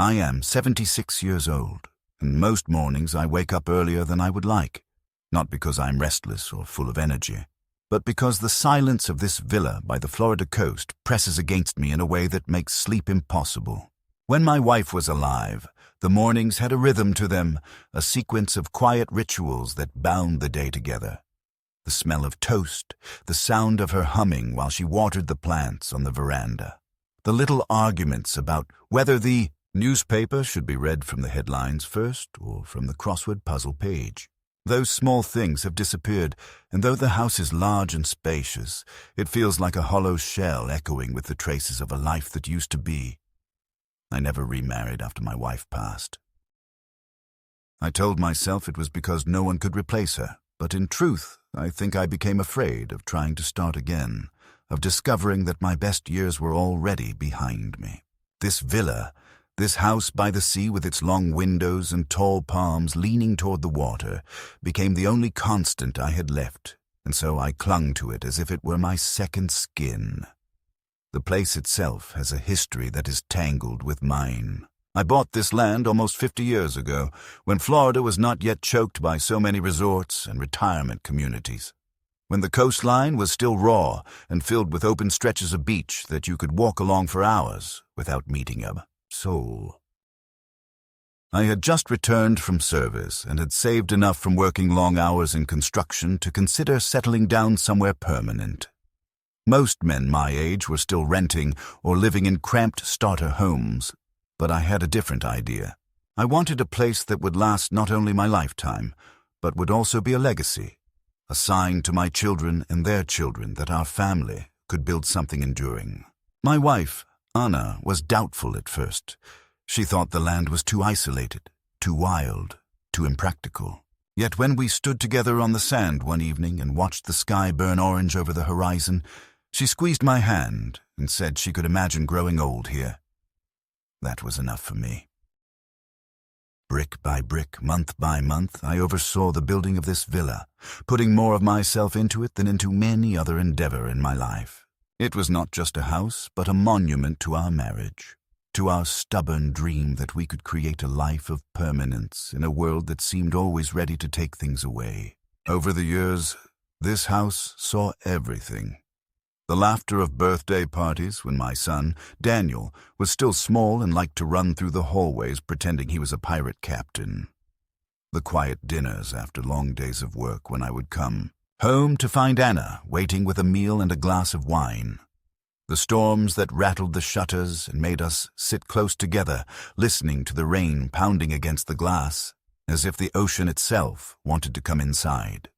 I am 76 years old, and most mornings I wake up earlier than I would like, not because I'm restless or full of energy, but because the silence of this villa by the Florida coast presses against me in a way that makes sleep impossible. When my wife was alive, the mornings had a rhythm to them, a sequence of quiet rituals that bound the day together. The smell of toast, the sound of her humming while she watered the plants on the veranda, the little arguments about whether the newspaper should be read from the headlines first or from the crossword puzzle page. Those small things have disappeared, and though the house is large and spacious, it feels like a hollow shell echoing with the traces of a life that used to be. I never remarried after my wife passed. I told myself it was because no one could replace her, but in truth, I think I became afraid of trying to start again, of discovering that my best years were already behind me. This villa, this house by the sea with its long windows and tall palms leaning toward the water, became the only constant I had left, and so I clung to it as if it were my second skin. The place itself has a history that is tangled with mine. I bought this land almost 50 years ago, when Florida was not yet choked by so many resorts and retirement communities, when the coastline was still raw and filled with open stretches of beach that you could walk along for hours without meeting a soul. I had just returned from service and had saved enough from working long hours in construction to consider settling down somewhere permanent. Most men my age were still renting or living in cramped starter homes, but I had a different idea. I wanted a place that would last not only my lifetime, but would also be a legacy, a sign to my children and their children that our family could build something enduring. My wife, Anna, was doubtful at first. She thought the land was too isolated, too wild, too impractical. Yet when we stood together on the sand one evening and watched the sky burn orange over the horizon, she squeezed my hand and said she could imagine growing old here. That was enough for me. Brick by brick, month by month, I oversaw the building of this villa, putting more of myself into it than into many other endeavor in my life. It was not just a house, but a monument to our marriage, to our stubborn dream that we could create a life of permanence in a world that seemed always ready to take things away. Over the years, this house saw everything. The laughter of birthday parties when my son, Daniel, was still small and liked to run through the hallways pretending he was a pirate captain. The quiet dinners after long days of work when I would come home to find Anna waiting with a meal and a glass of wine. The storms that rattled the shutters and made us sit close together, listening to the rain pounding against the glass, as if the ocean itself wanted to come inside.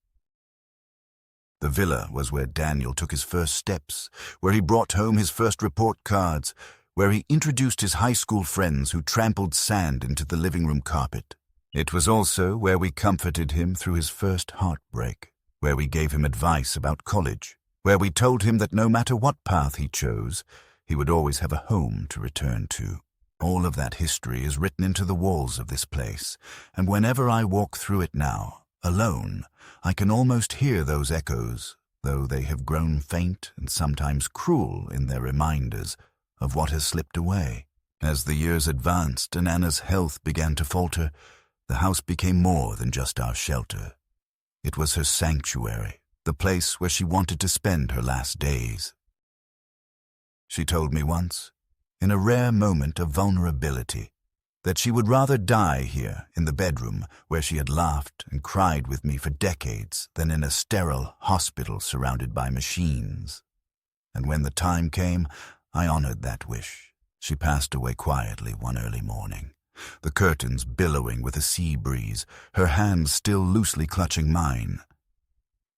The villa was where Daniel took his first steps, where he brought home his first report cards, where he introduced his high school friends who trampled sand into the living room carpet. It was also where we comforted him through his first heartbreak, where we gave him advice about college, where we told him that no matter what path he chose, he would always have a home to return to. All of that history is written into the walls of this place, and whenever I walk through it now, alone, I can almost hear those echoes, though they have grown faint and sometimes cruel in their reminders of what has slipped away. As the years advanced and Anna's health began to falter, the house became more than just our shelter. It was her sanctuary, the place where she wanted to spend her last days. She told me once, in a rare moment of vulnerability, that she would rather die here in the bedroom where she had laughed and cried with me for decades than in a sterile hospital surrounded by machines. And when the time came, I honored that wish. She passed away quietly one early morning, the curtains billowing with a sea breeze, her hands still loosely clutching mine.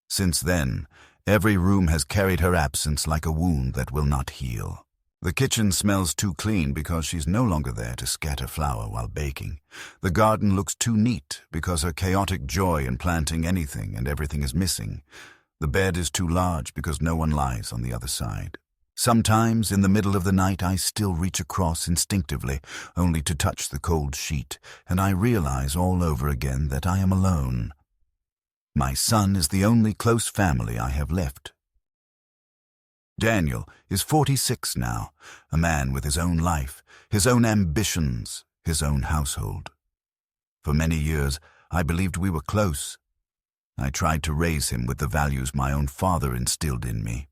Since then, every room has carried her absence like a wound that will not heal. The kitchen smells too clean because she's no longer there to scatter flour while baking. The garden looks too neat because her chaotic joy in planting anything and everything is missing. The bed is too large because no one lies on the other side. Sometimes in the middle of the night I still reach across instinctively, only to touch the cold sheet, and I realize all over again that I am alone. My son is the only close family I have left. Daniel is 46 now, a man with his own life, his own ambitions, his own household. For many years, I believed we were close. I tried to raise him with the values my own father instilled in me.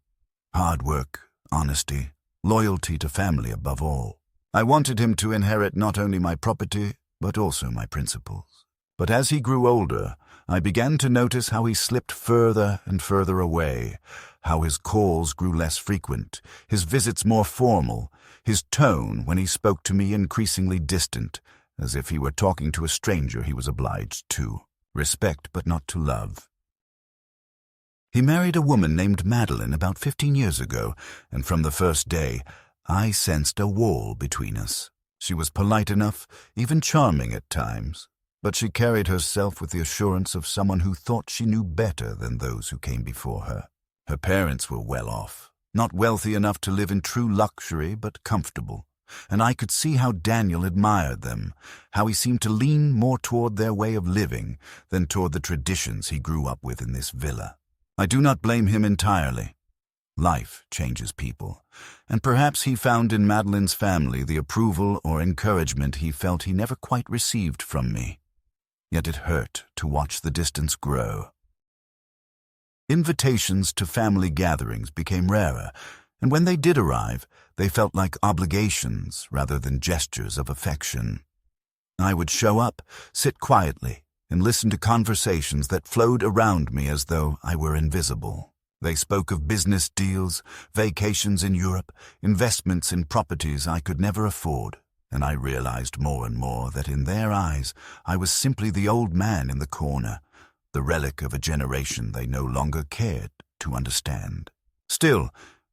Hard work, honesty, loyalty to family above all. I wanted him to inherit not only my property, but also my principles. But as he grew older, I began to notice how he slipped further and further away, how his calls grew less frequent, his visits more formal, his tone when he spoke to me increasingly distant, as if he were talking to a stranger he was obliged to respect but not to love. He married a woman named Madeline about 15 years ago, and from the first day, I sensed a wall between us. She was polite enough, even charming at times, but she carried herself with the assurance of someone who thought she knew better than those who came before her. Her parents were well off, not wealthy enough to live in true luxury, but comfortable, and I could see how Daniel admired them, how he seemed to lean more toward their way of living than toward the traditions he grew up with in this villa. I do not blame him entirely. Life changes people, and perhaps he found in Madeline's family the approval or encouragement he felt he never quite received from me. Yet it hurt to watch the distance grow. Invitations to family gatherings became rarer, and when they did arrive, they felt like obligations rather than gestures of affection. I would show up, sit quietly, and listen to conversations that flowed around me as though I were invisible. They spoke of business deals, vacations in Europe, investments in properties I could never afford, and I realized more and more that in their eyes I was simply the old man in the corner, the relic of a generation they no longer cared to understand. Still,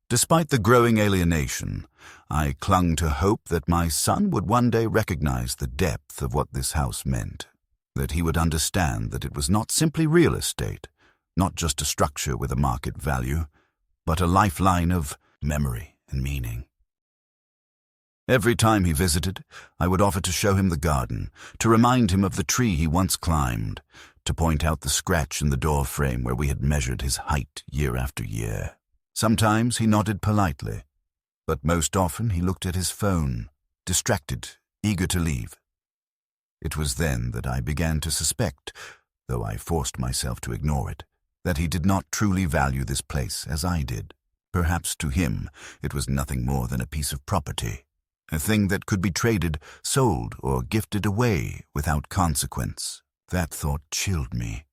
despite the growing alienation, I clung to hope that my son would one day recognize the depth of what this house meant, that he would understand that it was not simply real estate, not just a structure with a market value, but a lifeline of memory and meaning. Every time he visited, I would offer to show him the garden, to remind him of the tree he once climbed, to point out the scratch in the door frame where we had measured his height year after year. Sometimes he nodded politely, but most often he looked at his phone, distracted, eager to leave. It was then that I began to suspect, though I forced myself to ignore it, that he did not truly value this place as I did. Perhaps to him it was nothing more than a piece of property, a thing that could be traded, sold, or gifted away without consequence. That thought chilled me.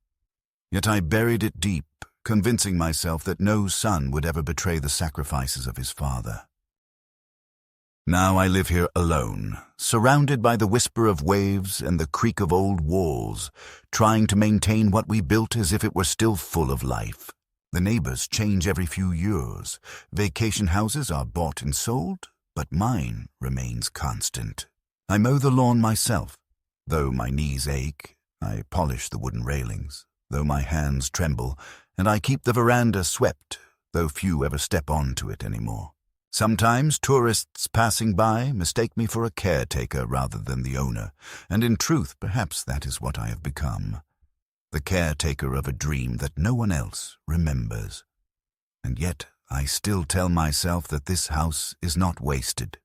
Yet I buried it deep, convincing myself that no son would ever betray the sacrifices of his father. Now I live here alone, surrounded by the whisper of waves and the creak of old walls, trying to maintain what we built as if it were still full of life. The neighbors change every few years. Vacation houses are bought and sold, but mine remains constant. I mow the lawn myself. Though my knees ache, I polish the wooden railings, though my hands tremble, and I keep the veranda swept, though few ever step onto it anymore. Sometimes tourists passing by mistake me for a caretaker rather than the owner, and in truth perhaps that is what I have become, the caretaker of a dream that no one else remembers. And yet I still tell myself that this house is not wasted,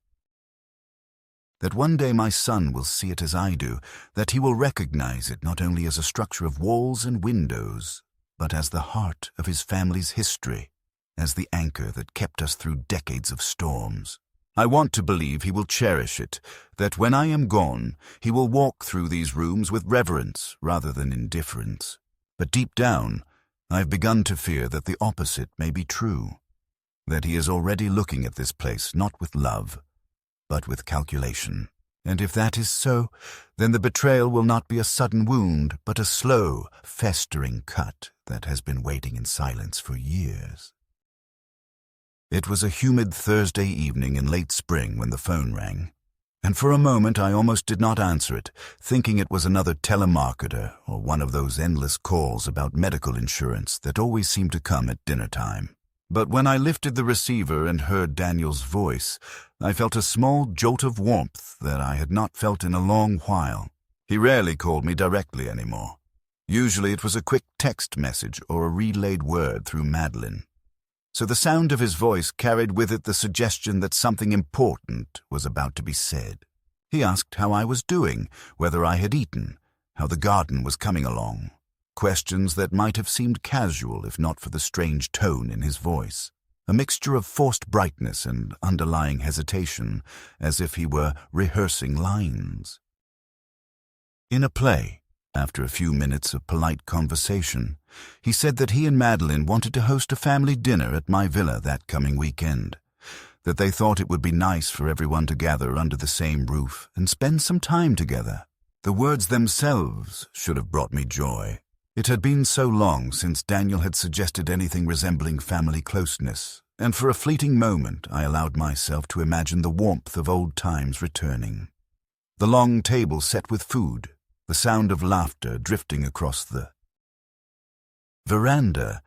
that one day my son will see it as I do, that he will recognize it not only as a structure of walls and windows, but as the heart of his family's history, as the anchor that kept us through decades of storms. I want to believe he will cherish it, that when I am gone, he will walk through these rooms with reverence rather than indifference. But deep down, I've begun to fear that the opposite may be true, that he is already looking at this place not with love, but with calculation. And if that is so, then the betrayal will not be a sudden wound, but a slow, festering cut that has been waiting in silence for years. It was a humid Thursday evening in late spring when the phone rang, and for a moment I almost did not answer it, thinking it was another telemarketer or one of those endless calls about medical insurance that always seem to come at dinner time. But when I lifted the receiver and heard Daniel's voice, I felt a small jolt of warmth that I had not felt in a long while. He rarely called me directly anymore. Usually it was a quick text message or a relayed word through Madeline. So the sound of his voice carried with it the suggestion that something important was about to be said. He asked how I was doing, whether I had eaten, how the garden was coming along. Questions that might have seemed casual if not for the strange tone in his voice, a mixture of forced brightness and underlying hesitation, as if he were rehearsing lines. In a play, after a few minutes of polite conversation, he said that he and Madeline wanted to host a family dinner at my villa that coming weekend, that they thought it would be nice for everyone to gather under the same roof and spend some time together. The words themselves should have brought me joy. It had been so long since Daniel had suggested anything resembling family closeness, and for a fleeting moment I allowed myself to imagine the warmth of old times returning. The long table set with food, the sound of laughter drifting across the veranda,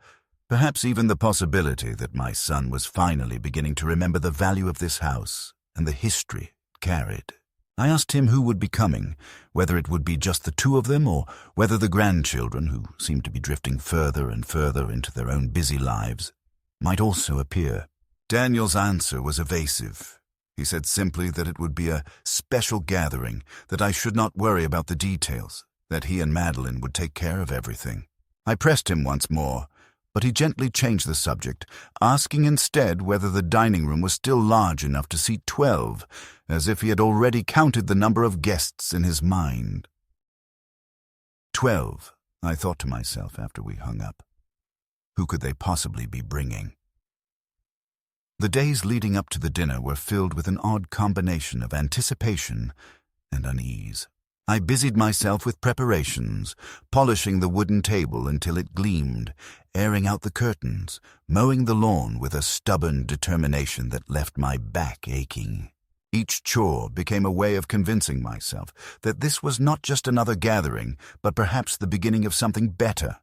perhaps even the possibility that my son was finally beginning to remember the value of this house and the history it carried. I asked him who would be coming, whether it would be just the two of them or whether the grandchildren, who seemed to be drifting further and further into their own busy lives, might also appear. Daniel's answer was evasive. He said simply that it would be a special gathering, that I should not worry about the details, that he and Madeline would take care of everything. I pressed him once more, but he gently changed the subject, asking instead whether the dining room was still large enough to seat 12, as if he had already counted the number of guests in his mind. 12, I thought to myself after we hung up. Who could they possibly be bringing? The days leading up to the dinner were filled with an odd combination of anticipation and unease. I busied myself with preparations, polishing the wooden table until it gleamed, airing out the curtains, mowing the lawn with a stubborn determination that left my back aching. Each chore became a way of convincing myself that this was not just another gathering, but perhaps the beginning of something better.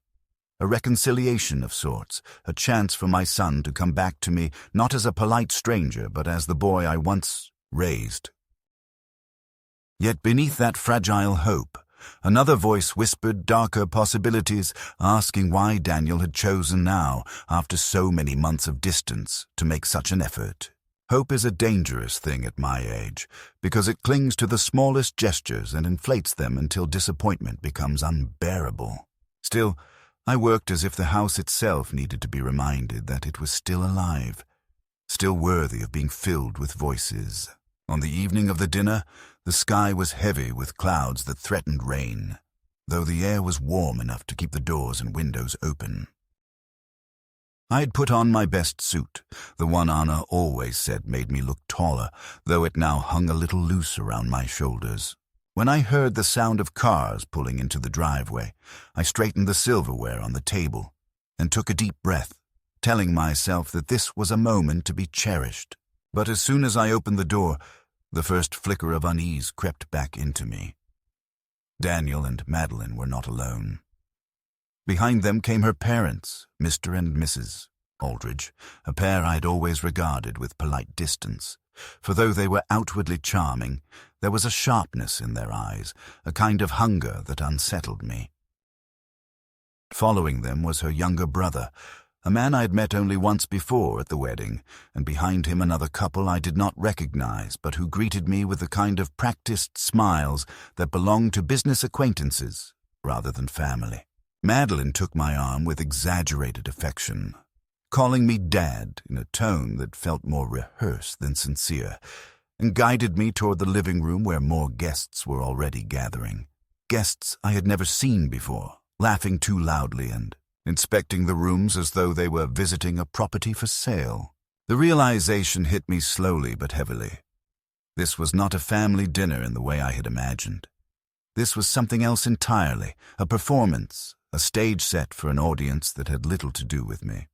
A reconciliation of sorts, a chance for my son to come back to me not as a polite stranger, but as the boy I once raised. Yet beneath that fragile hope, another voice whispered darker possibilities, asking why Daniel had chosen now, after so many months of distance, to make such an effort. Hope is a dangerous thing at my age, because it clings to the smallest gestures and inflates them until disappointment becomes unbearable. Still, I worked as if the house itself needed to be reminded that it was still alive, still worthy of being filled with voices. On the evening of the dinner, the sky was heavy with clouds that threatened rain, though the air was warm enough to keep the doors and windows open. I had put on my best suit, the one Anna always said made me look taller, though it now hung a little loose around my shoulders. When I heard the sound of cars pulling into the driveway, I straightened the silverware on the table and took a deep breath, telling myself that this was a moment to be cherished. But as soon as I opened the door, the first flicker of unease crept back into me. Daniel and Madeline were not alone. Behind them came her parents, Mr. and Mrs. Aldridge, a pair I had always regarded with polite distance, for though they were outwardly charming, there was a sharpness in their eyes, a kind of hunger that unsettled me. Following them was her younger brother, a man I had met only once before at the wedding, and behind him another couple I did not recognize, but who greeted me with the kind of practiced smiles that belonged to business acquaintances rather than family. Madeline took my arm with exaggerated affection, calling me Dad in a tone that felt more rehearsed than sincere, and guided me toward the living room where more guests were already gathering. Guests I had never seen before, laughing too loudly and inspecting the rooms as though they were visiting a property for sale. The realization hit me slowly but heavily. This was not a family dinner in the way I had imagined. This was something else entirely, a performance, a stage set for an audience that had little to do with me.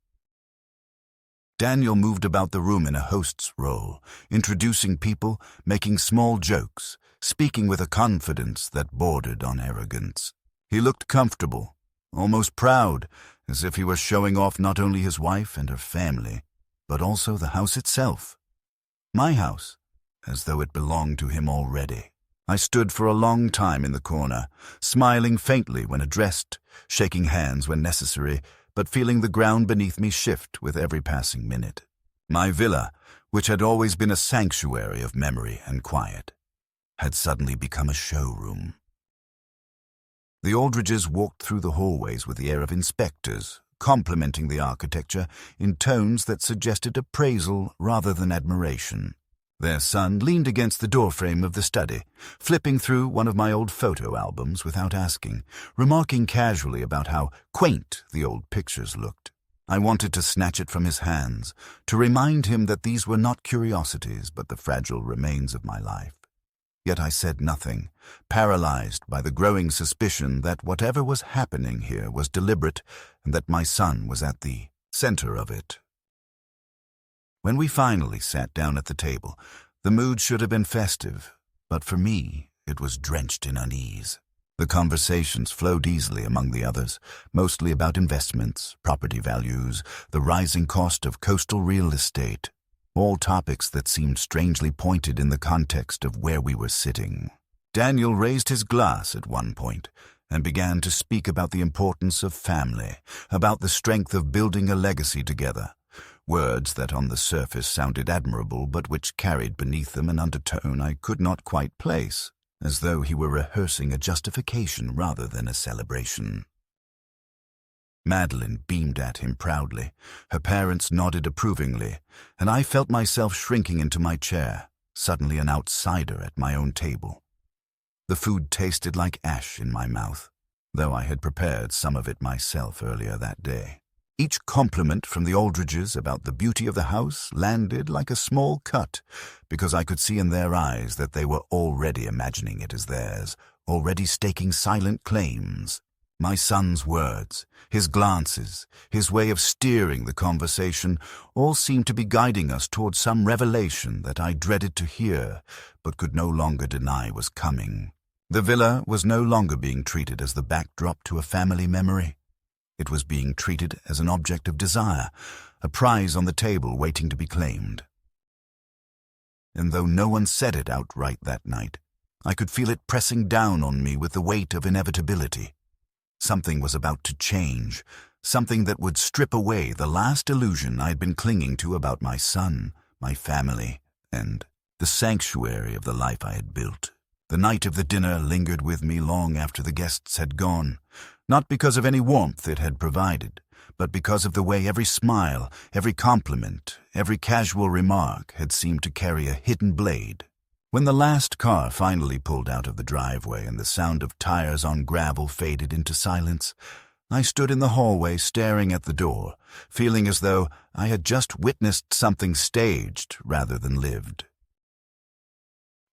Daniel moved about the room in a host's role, introducing people, making small jokes, speaking with a confidence that bordered on arrogance. He looked comfortable, almost proud, as if he were showing off not only his wife and her family, but also the house itself. My house, as though it belonged to him already. I stood for a long time in the corner, smiling faintly when addressed, shaking hands when necessary, but feeling the ground beneath me shift with every passing minute. My villa, which had always been a sanctuary of memory and quiet, had suddenly become a showroom. The Aldridges walked through the hallways with the air of inspectors, complimenting the architecture in tones that suggested appraisal rather than admiration. Their son leaned against the doorframe of the study, flipping through one of my old photo albums without asking, remarking casually about how quaint the old pictures looked. I wanted to snatch it from his hands, to remind him that these were not curiosities but the fragile remains of my life. Yet I said nothing, paralyzed by the growing suspicion that whatever was happening here was deliberate and that my son was at the center of it. When we finally sat down at the table, the mood should have been festive, but for me, it was drenched in unease. The conversations flowed easily among the others, mostly about investments, property values, the rising cost of coastal real estate, all topics that seemed strangely pointed in the context of where we were sitting. Daniel raised his glass at one point and began to speak about the importance of family, about the strength of building a legacy together. Words that on the surface sounded admirable but which carried beneath them an undertone I could not quite place, as though he were rehearsing a justification rather than a celebration. Madeline beamed at him proudly. Her parents nodded approvingly, and I felt myself shrinking into my chair, suddenly an outsider at my own table. The food tasted like ash in my mouth, though I had prepared some of it myself earlier that day. Each compliment from the Aldridges about the beauty of the house landed like a small cut, because I could see in their eyes that they were already imagining it as theirs, already staking silent claims. My son's words, his glances, his way of steering the conversation, all seemed to be guiding us towards some revelation that I dreaded to hear, but could no longer deny was coming. The villa was no longer being treated as the backdrop to a family memory. It was being treated as an object of desire, a prize on the table waiting to be claimed. And though no one said it outright that night, I could feel it pressing down on me with the weight of inevitability. Something was about to change, something that would strip away the last illusion I had been clinging to about my son, my family, and the sanctuary of the life I had built. The night of the dinner lingered with me long after the guests had gone, not because of any warmth it had provided, but because of the way every smile, every compliment, every casual remark had seemed to carry a hidden blade. When the last car finally pulled out of the driveway and the sound of tires on gravel faded into silence, I stood in the hallway staring at the door, feeling as though I had just witnessed something staged rather than lived.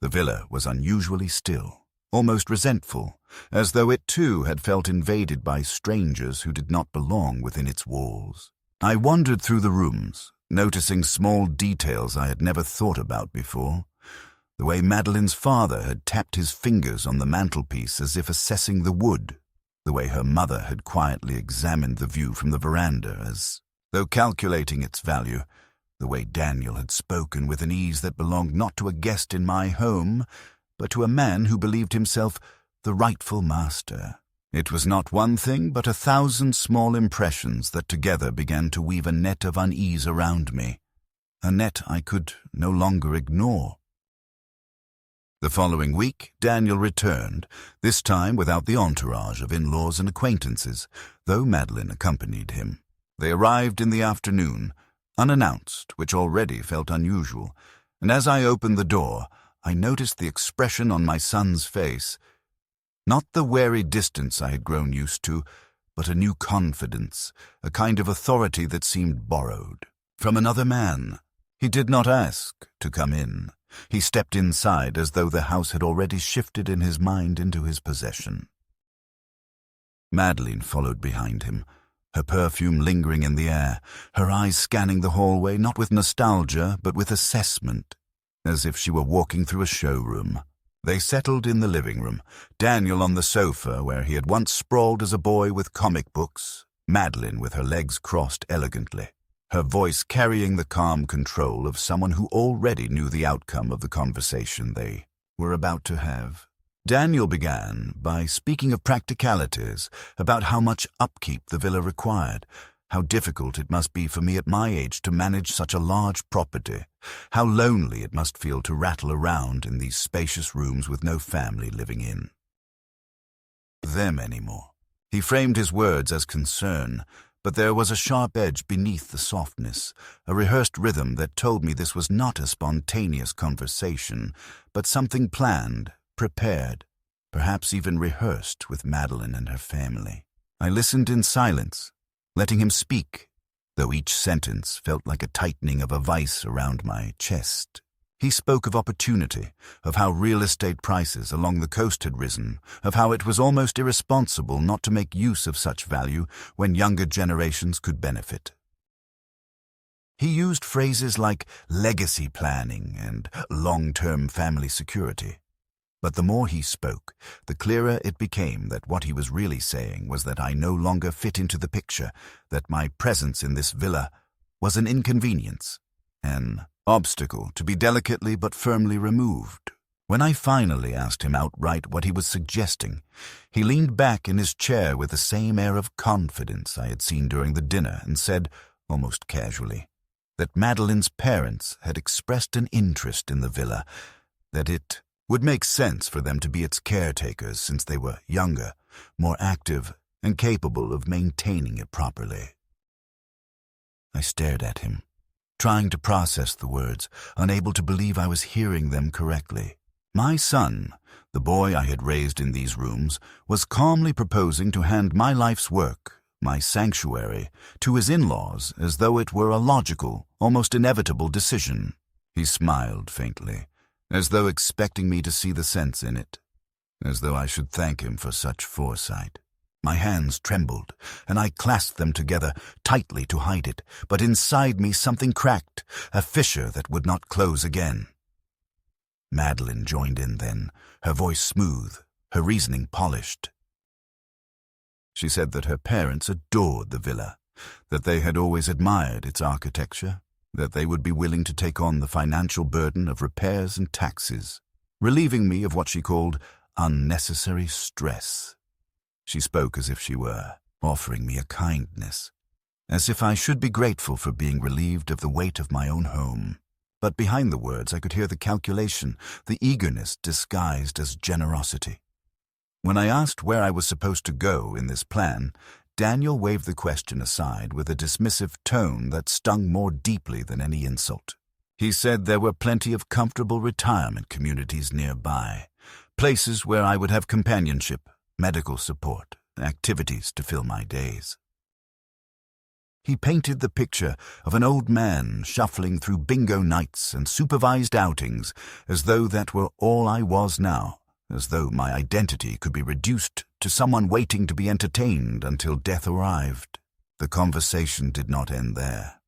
The villa was unusually still, almost resentful, as though it too had felt invaded by strangers who did not belong within its walls. I wandered through the rooms, noticing small details I had never thought about before. The way Madeline's father had tapped his fingers on the mantelpiece as if assessing the wood, the way her mother had quietly examined the view from the veranda as though calculating its value, the way Daniel had spoken with an ease that belonged not to a guest in my home, but to a man who believed himself the rightful master. It was not one thing but 1,000 small impressions that together began to weave a net of unease around me, a net I could no longer ignore. The following week, Daniel returned, this time without the entourage of in-laws and acquaintances, though Madeline accompanied him. They arrived in the afternoon, unannounced, which already felt unusual, and as I opened the door, I noticed the expression on my son's face. Not the wary distance I had grown used to, but a new confidence, a kind of authority that seemed borrowed from another man. He did not ask to come in. He stepped inside as though the house had already shifted in his mind into his possession. Madeline followed behind him, her perfume lingering in the air, her eyes scanning the hallway not with nostalgia but with assessment, as if she were walking through a showroom. They settled in the living room, Daniel on the sofa where he had once sprawled as a boy with comic books, Madeline with her legs crossed elegantly, her voice carrying the calm control of someone who already knew the outcome of the conversation they were about to have. Daniel began by speaking of practicalities, about how much upkeep the villa required, How difficult it must be for me at my age to manage such a large property. How lonely it must feel to rattle around in these spacious rooms with no family living in them anymore. He framed his words as concern, but there was a sharp edge beneath the softness, a rehearsed rhythm that told me this was not a spontaneous conversation, but something planned, prepared, perhaps even rehearsed with Madeline and her family. I listened in silence, letting him speak, though each sentence felt like a tightening of a vice around my chest. He spoke of opportunity, of how real estate prices along the coast had risen, of how it was almost irresponsible not to make use of such value when younger generations could benefit. He used phrases like legacy planning and long-term family security. But the more he spoke, the clearer it became that what he was really saying was that I no longer fit into the picture, that my presence in this villa was an inconvenience, an obstacle to be delicately but firmly removed. When I finally asked him outright what he was suggesting, he leaned back in his chair with the same air of confidence I had seen during the dinner and said, almost casually, that Madeline's parents had expressed an interest in the villa, that it would make sense for them to be its caretakers since they were younger, more active, and capable of maintaining it properly. I stared at him, trying to process the words, unable to believe I was hearing them correctly. My son, the boy I had raised in these rooms, was calmly proposing to hand my life's work, my sanctuary, to his in-laws as though it were a logical, almost inevitable decision. He smiled faintly, as though expecting me to see the sense in it, as though I should thank him for such foresight. My hands trembled, and I clasped them together tightly to hide it, but inside me something cracked, a fissure that would not close again. Madeline joined in then, her voice smooth, her reasoning polished. She said that her parents adored the villa, that they had always admired its architecture, that they would be willing to take on the financial burden of repairs and taxes, relieving me of what she called unnecessary stress. She spoke as if she were offering me a kindness, as if I should be grateful for being relieved of the weight of my own home. But behind the words I could hear the calculation, the eagerness disguised as generosity. When I asked where I was supposed to go in this plan, Daniel waved the question aside with a dismissive tone that stung more deeply than any insult. He said there were plenty of comfortable retirement communities nearby, places where I would have companionship, medical support, activities to fill my days. He painted the picture of an old man shuffling through bingo nights and supervised outings as though that were all I was now, as though my identity could be reduced to someone waiting to be entertained until death arrived. The conversation did not end there.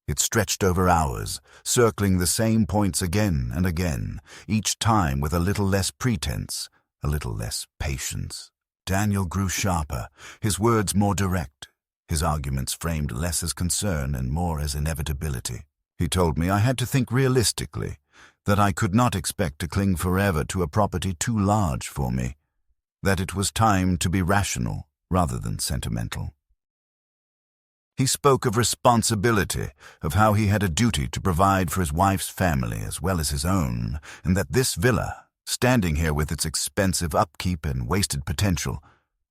It stretched over hours, circling the same points again and again, each time with a little less pretense, a little less patience. Daniel grew sharper, his words more direct, his arguments framed less as concern and more as inevitability. He told me I had to think realistically, that I could not expect to cling forever to a property too large for me, that it was time to be rational rather than sentimental. He spoke of responsibility, of how he had a duty to provide for his wife's family as well as his own, and that this villa, standing here with its expensive upkeep and wasted potential,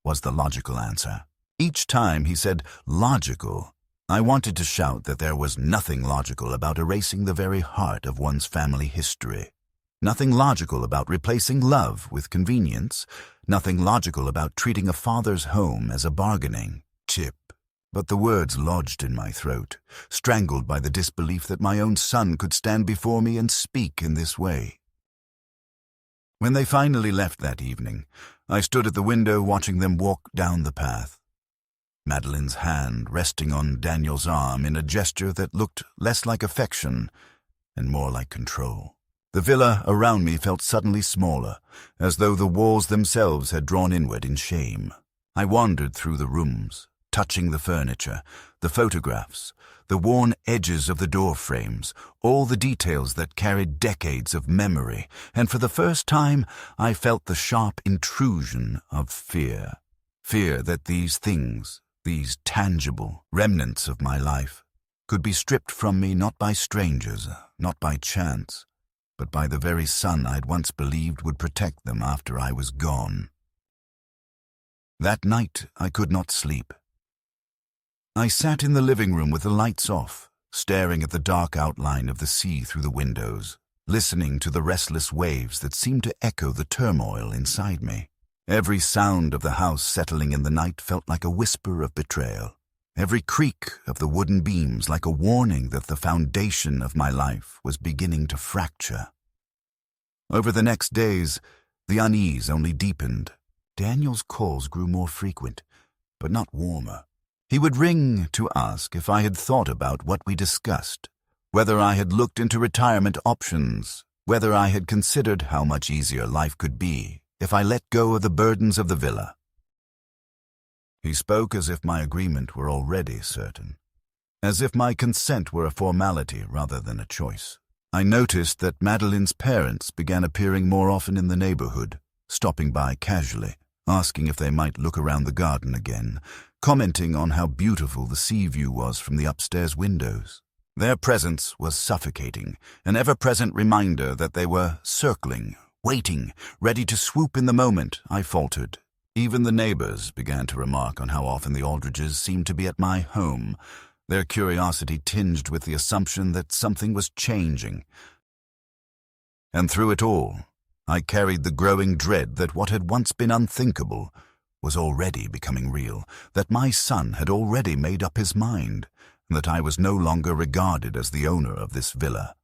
was the logical answer. Each time he said logical, I wanted to shout that there was nothing logical about erasing the very heart of one's family history. Nothing logical about replacing love with convenience. Nothing logical about treating a father's home as a bargaining chip. But the words lodged in my throat, strangled by the disbelief that my own son could stand before me and speak in this way. When they finally left that evening, I stood at the window watching them walk down the path. Madeline's hand resting on Daniel's arm in a gesture that looked less like affection and more like control. The villa around me felt suddenly smaller, as though the walls themselves had drawn inward in shame. I wandered through the rooms, touching the furniture, the photographs, the worn edges of the door frames, all the details that carried decades of memory, and for the first time I felt the sharp intrusion of fear. Fear that these things, These tangible remnants of my life could be stripped from me not by strangers, not by chance, but by the very sun I'd once believed would protect them after I was gone. That night I could not sleep. I sat in the living room with the lights off, staring at the dark outline of the sea through the windows, listening to the restless waves that seemed to echo the turmoil inside me. Every sound of the house settling in the night felt like a whisper of betrayal. Every creak of the wooden beams like a warning that the foundation of my life was beginning to fracture. Over the next days, the unease only deepened. Daniel's calls grew more frequent, but not warmer. He would ring to ask if I had thought about what we discussed, whether I had looked into retirement options, whether I had considered how much easier life could be if I let go of the burdens of the villa. He spoke as if my agreement were already certain, as if my consent were a formality rather than a choice. I noticed that Madeline's parents began appearing more often in the neighborhood, stopping by casually, asking if they might look around the garden again, commenting on how beautiful the sea view was from the upstairs windows. Their presence was suffocating, an ever-present reminder that they were circling, waiting, ready to swoop in the moment I faltered. Even the neighbors began to remark on how often the Aldridges seemed to be at my home, their curiosity tinged with the assumption that something was changing. And through it all, I carried the growing dread that what had once been unthinkable was already becoming real, that my son had already made up his mind, and that I was no longer regarded as the owner of this villa,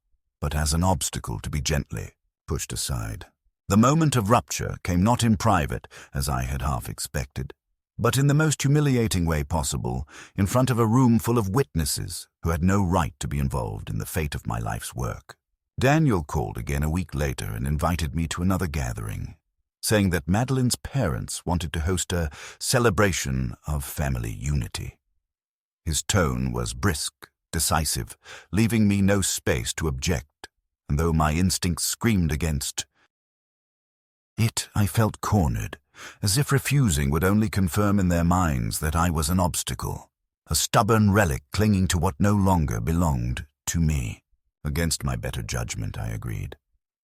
but as an obstacle to be gently pushed aside. The moment of rupture came not in private, as I had half expected, but in the most humiliating way possible, in front of a room full of witnesses who had no right to be involved in the fate of my life's work. Daniel called again a week later and invited me to another gathering, saying that Madeline's parents wanted to host a celebration of family unity. His tone was brisk, decisive, leaving me no space to object, and though my instincts screamed against it, I felt cornered, as if refusing would only confirm in their minds that I was an obstacle, a stubborn relic clinging to what no longer belonged to me. Against my better judgment, I agreed,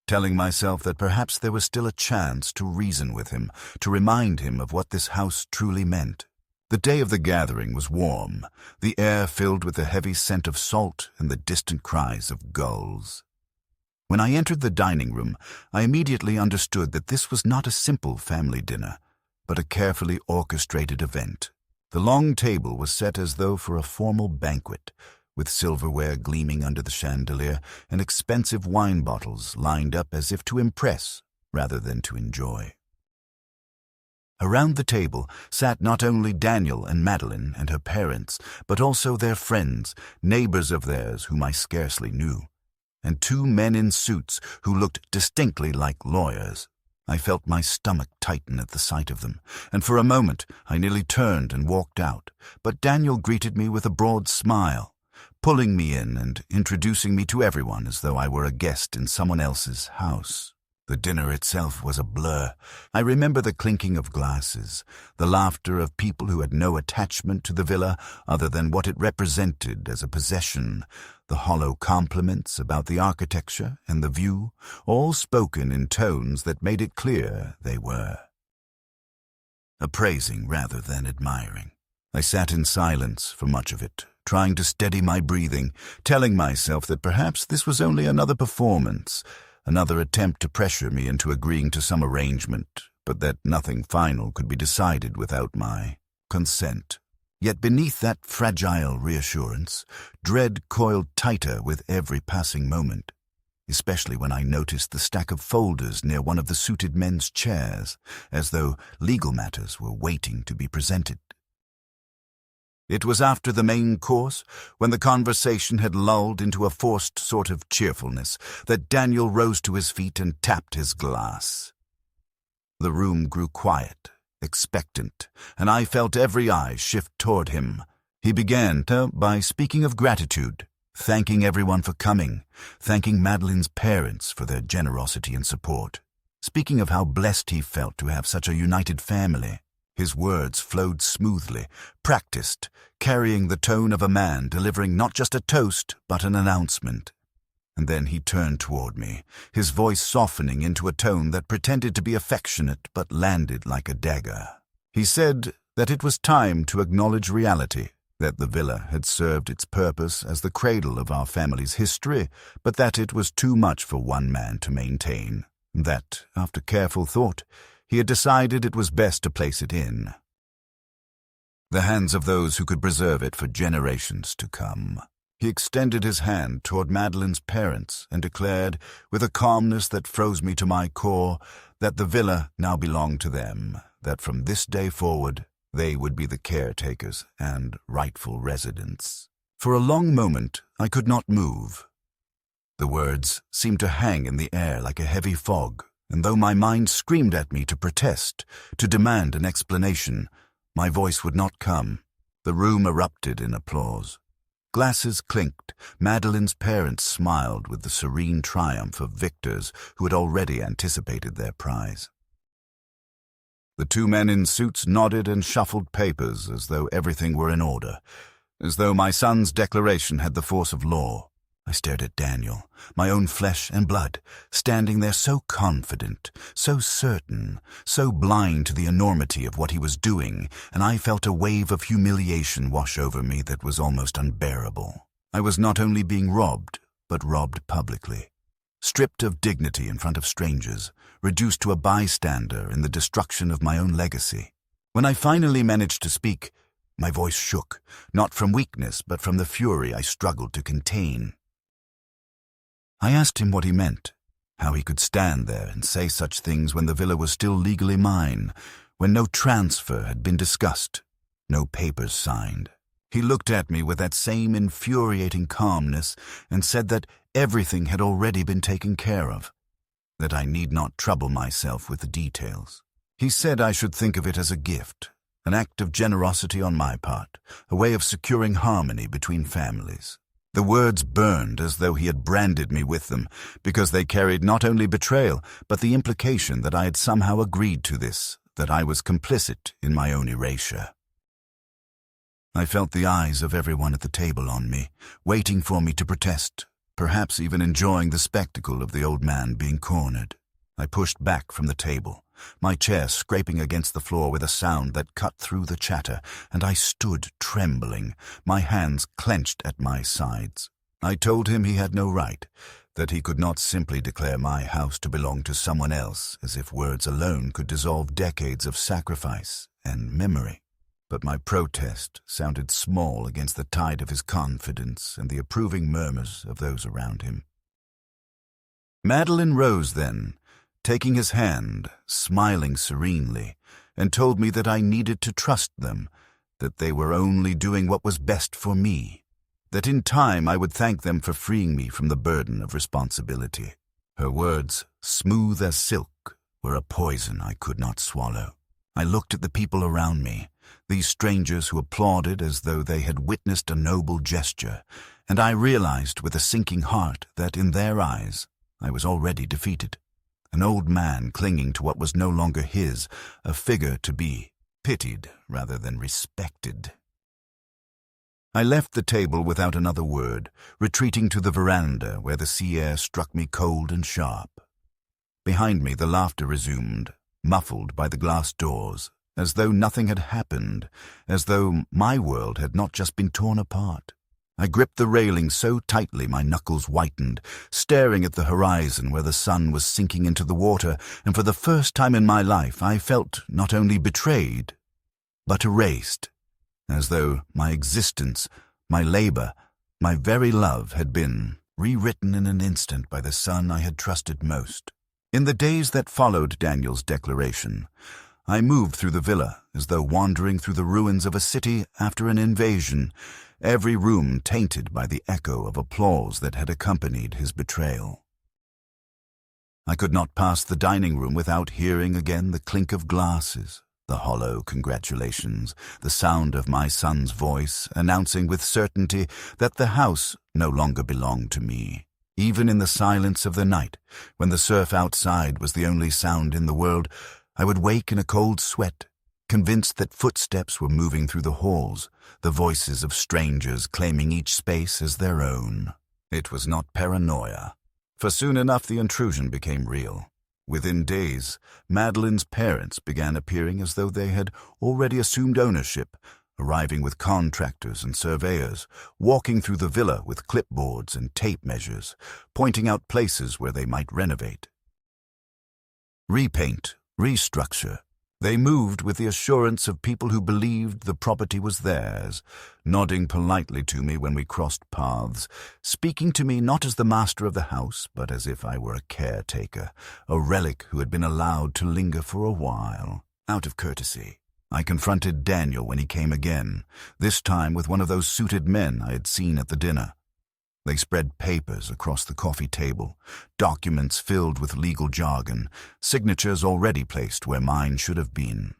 telling myself that perhaps there was still a chance to reason with him, to remind him of what this house truly meant. The day of the gathering was warm, the air filled with the heavy scent of salt and the distant cries of gulls. When I entered the dining room, I immediately understood that this was not a simple family dinner, but a carefully orchestrated event. The long table was set as though for a formal banquet, with silverware gleaming under the chandelier and expensive wine bottles lined up as if to impress rather than to enjoy. Around the table sat not only Daniel and Madeline and her parents, but also their friends, neighbors of theirs whom I scarcely knew, and two men in suits who looked distinctly like lawyers. I felt my stomach tighten at the sight of them, and for a moment I nearly turned and walked out, but Daniel greeted me with a broad smile, pulling me in and introducing me to everyone as though I were a guest in someone else's house. The dinner itself was a blur. I remember the clinking of glasses, the laughter of people who had no attachment to the villa other than what it represented as a possession, the hollow compliments about the architecture and the view, all spoken in tones that made it clear they were appraising rather than admiring. I sat in silence for much of it, trying to steady my breathing, telling myself that perhaps this was only another performance, another attempt to pressure me into agreeing to some arrangement, but that nothing final could be decided without my consent. Yet beneath that fragile reassurance, dread coiled tighter with every passing moment, especially when I noticed the stack of folders near one of the suited men's chairs, as though legal matters were waiting to be presented. It was after the main course, when the conversation had lulled into a forced sort of cheerfulness, that Daniel rose to his feet and tapped his glass. The room grew quiet, expectant, and I felt every eye shift toward him. He began by speaking of gratitude, thanking everyone for coming, thanking Madeline's parents for their generosity and support, speaking of how blessed he felt to have such a united family. His words flowed smoothly, practiced, carrying the tone of a man delivering not just a toast, but an announcement. And then he turned toward me, his voice softening into a tone that pretended to be affectionate but landed like a dagger. He said that it was time to acknowledge reality, that the villa had served its purpose as the cradle of our family's history, but that it was too much for one man to maintain. That, after careful thought, he had decided it was best to place it in the hands of those who could preserve it for generations to come. He extended his hand toward Madeline's parents and declared, with a calmness that froze me to my core, that the villa now belonged to them, that from this day forward they would be the caretakers and rightful residents. For a long moment I could not move. The words seemed to hang in the air like a heavy fog, and though my mind screamed at me to protest, to demand an explanation, my voice would not come. The room erupted in applause. Glasses clinked. Madeline's parents smiled with the serene triumph of victors who had already anticipated their prize. The two men in suits nodded and shuffled papers as though everything were in order, as though my son's declaration had the force of law. I stared at Daniel, my own flesh and blood, standing there so confident, so certain, so blind to the enormity of what he was doing, and I felt a wave of humiliation wash over me that was almost unbearable. I was not only being robbed, but robbed publicly. Stripped of dignity in front of strangers, reduced to a bystander in the destruction of my own legacy. When I finally managed to speak, my voice shook, not from weakness, but from the fury I struggled to contain. I asked him what he meant, how he could stand there and say such things when the villa was still legally mine, when no transfer had been discussed, no papers signed. He looked at me with that same infuriating calmness and said that everything had already been taken care of, that I need not trouble myself with the details. He said I should think of it as a gift, an act of generosity on my part, a way of securing harmony between families. The words burned as though he had branded me with them, because they carried not only betrayal, but the implication that I had somehow agreed to this, that I was complicit in my own erasure. I felt the eyes of everyone at the table on me, waiting for me to protest, perhaps even enjoying the spectacle of the old man being cornered. I pushed back from the table, my chair scraping against the floor with a sound that cut through the chatter, and I stood trembling, my hands clenched at my sides. I told him he had no right, that he could not simply declare my house to belong to someone else, as if words alone could dissolve decades of sacrifice and memory. But my protest sounded small against the tide of his confidence and the approving murmurs of those around him. Madeline rose then, taking his hand, smiling serenely, and told me that I needed to trust them, that they were only doing what was best for me, that in time I would thank them for freeing me from the burden of responsibility. Her words, smooth as silk, were a poison I could not swallow. I looked at the people around me, these strangers who applauded as though they had witnessed a noble gesture, and I realized with a sinking heart that in their eyes I was already defeated. An old man clinging to what was no longer his, a figure to be pitied rather than respected. I left the table without another word, retreating to the veranda where the sea air struck me cold and sharp. Behind me the laughter resumed, muffled by the glass doors, as though nothing had happened, as though my world had not just been torn apart. I gripped the railing so tightly my knuckles whitened, staring at the horizon where the sun was sinking into the water, and for the first time in my life I felt not only betrayed, but erased, as though my existence, my labor, my very love had been rewritten in an instant by the son I had trusted most. In the days that followed Daniel's declaration, I moved through the villa as though wandering through the ruins of a city after an invasion, every room tainted by the echo of applause that had accompanied his betrayal. I could not pass the dining room without hearing again the clink of glasses, the hollow congratulations, the sound of my son's voice announcing with certainty that the house no longer belonged to me. Even in the silence of the night, when the surf outside was the only sound in the world, I would wake in a cold sweat, convinced that footsteps were moving through the halls, the voices of strangers claiming each space as their own. It was not paranoia, for soon enough the intrusion became real. Within days, Madeline's parents began appearing as though they had already assumed ownership, arriving with contractors and surveyors, walking through the villa with clipboards and tape measures, pointing out places where they might renovate. Repaint, restructure. They moved with the assurance of people who believed the property was theirs, nodding politely to me when we crossed paths, speaking to me not as the master of the house, but as if I were a caretaker, a relic who had been allowed to linger for a while, out of courtesy. I confronted Daniel when he came again, this time with one of those suited men I had seen at the dinner. They spread papers across the coffee table, documents filled with legal jargon, signatures already placed where mine should have been.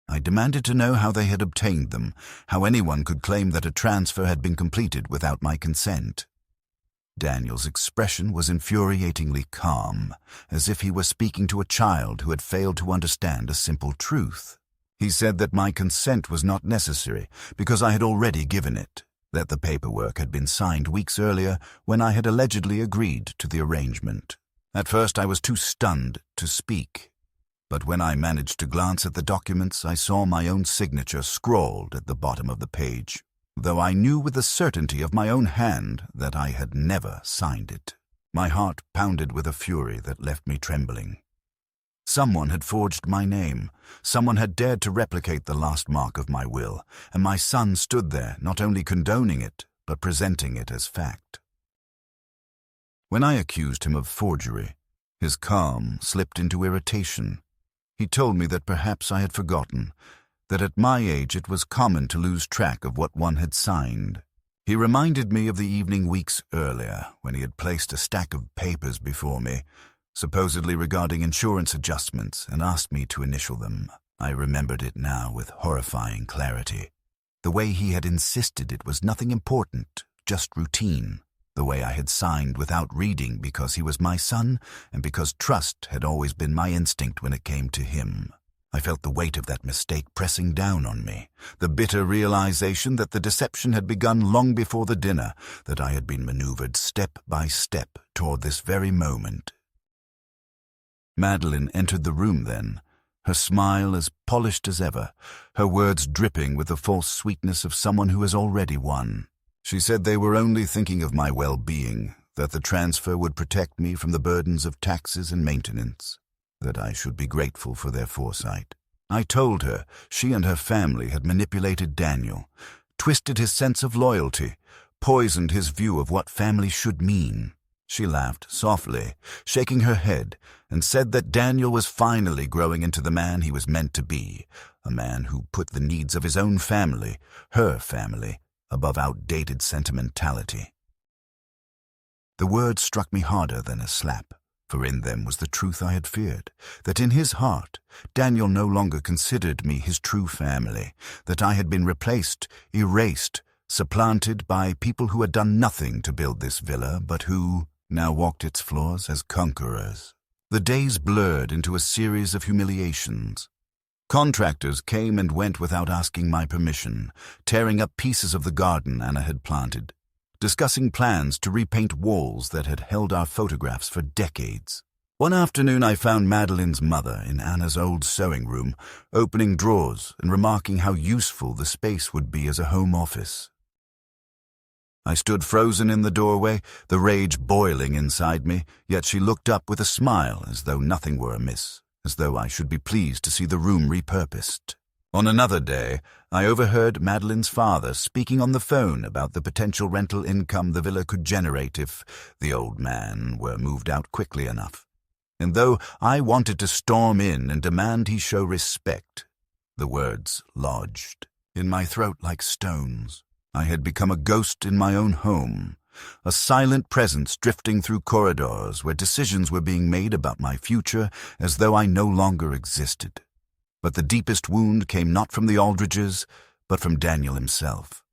I demanded to know how they had obtained them, how anyone could claim that a transfer had been completed without my consent. Daniel's expression was infuriatingly calm, as if he were speaking to a child who had failed to understand a simple truth. He said that my consent was not necessary because I had already given it, that the paperwork had been signed weeks earlier when I had allegedly agreed to the arrangement. At first I was too stunned to speak, but when I managed to glance at the documents, I saw my own signature scrawled at the bottom of the page, though I knew with the certainty of my own hand that I had never signed it. My heart pounded with a fury that left me trembling. Someone had forged my name. Someone had dared to replicate the last mark of my will, and my son stood there, not only condoning it, but presenting it as fact. When I accused him of forgery, his calm slipped into irritation. He told me that perhaps I had forgotten, that at my age it was common to lose track of what one had signed. He reminded me of the evening weeks earlier, when he had placed a stack of papers before me, supposedly regarding insurance adjustments, and asked me to initial them. I remembered it now with horrifying clarity. The way he had insisted it was nothing important, just routine. The way I had signed without reading because he was my son, and because trust had always been my instinct when it came to him. I felt the weight of that mistake pressing down on me, the bitter realization that the deception had begun long before the dinner, that I had been maneuvered step by step toward this very moment. Madeline entered the room then, her smile as polished as ever, her words dripping with the false sweetness of someone who has already won. She said they were only thinking of my well-being, that the transfer would protect me from the burdens of taxes and maintenance, that I should be grateful for their foresight. I told her she and her family had manipulated Daniel, twisted his sense of loyalty, poisoned his view of what family should mean. She laughed softly, shaking her head, and said that Daniel was finally growing into the man he was meant to be, a man who put the needs of his own family, her family, above outdated sentimentality. The words struck me harder than a slap, for in them was the truth I had feared, that in his heart, Daniel no longer considered me his true family, that I had been replaced, erased, supplanted by people who had done nothing to build this villa, but who now walked its floors as conquerors. The days blurred into a series of humiliations. Contractors came and went without asking my permission, tearing up pieces of the garden Anna had planted, discussing plans to repaint walls that had held our photographs for decades. One afternoon I found Madeline's mother in Anna's old sewing room, opening drawers and remarking how useful the space would be as a home office. I stood frozen in the doorway, the rage boiling inside me, yet she looked up with a smile as though nothing were amiss, as though I should be pleased to see the room repurposed. On another day, I overheard Madeline's father speaking on the phone about the potential rental income the villa could generate if the old man were moved out quickly enough. And though I wanted to storm in and demand he show respect, the words lodged in my throat like stones. I had become a ghost in my own home, a silent presence drifting through corridors where decisions were being made about my future as though I no longer existed. But the deepest wound came not from the Aldridges, but from Daniel himself.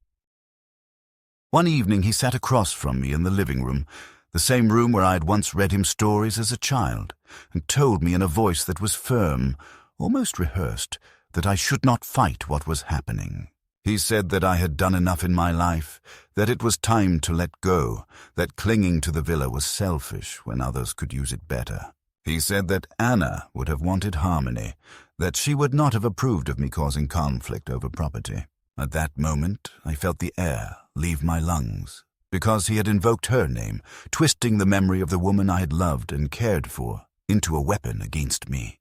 One evening he sat across from me in the living room, the same room where I had once read him stories as a child, and told me in a voice that was firm, almost rehearsed, that I should not fight what was happening. He said that I had done enough in my life, that it was time to let go, that clinging to the villa was selfish when others could use it better. He said that Anna would have wanted harmony, that she would not have approved of me causing conflict over property. At that moment, I felt the air leave my lungs, because he had invoked her name, twisting the memory of the woman I had loved and cared for into a weapon against me.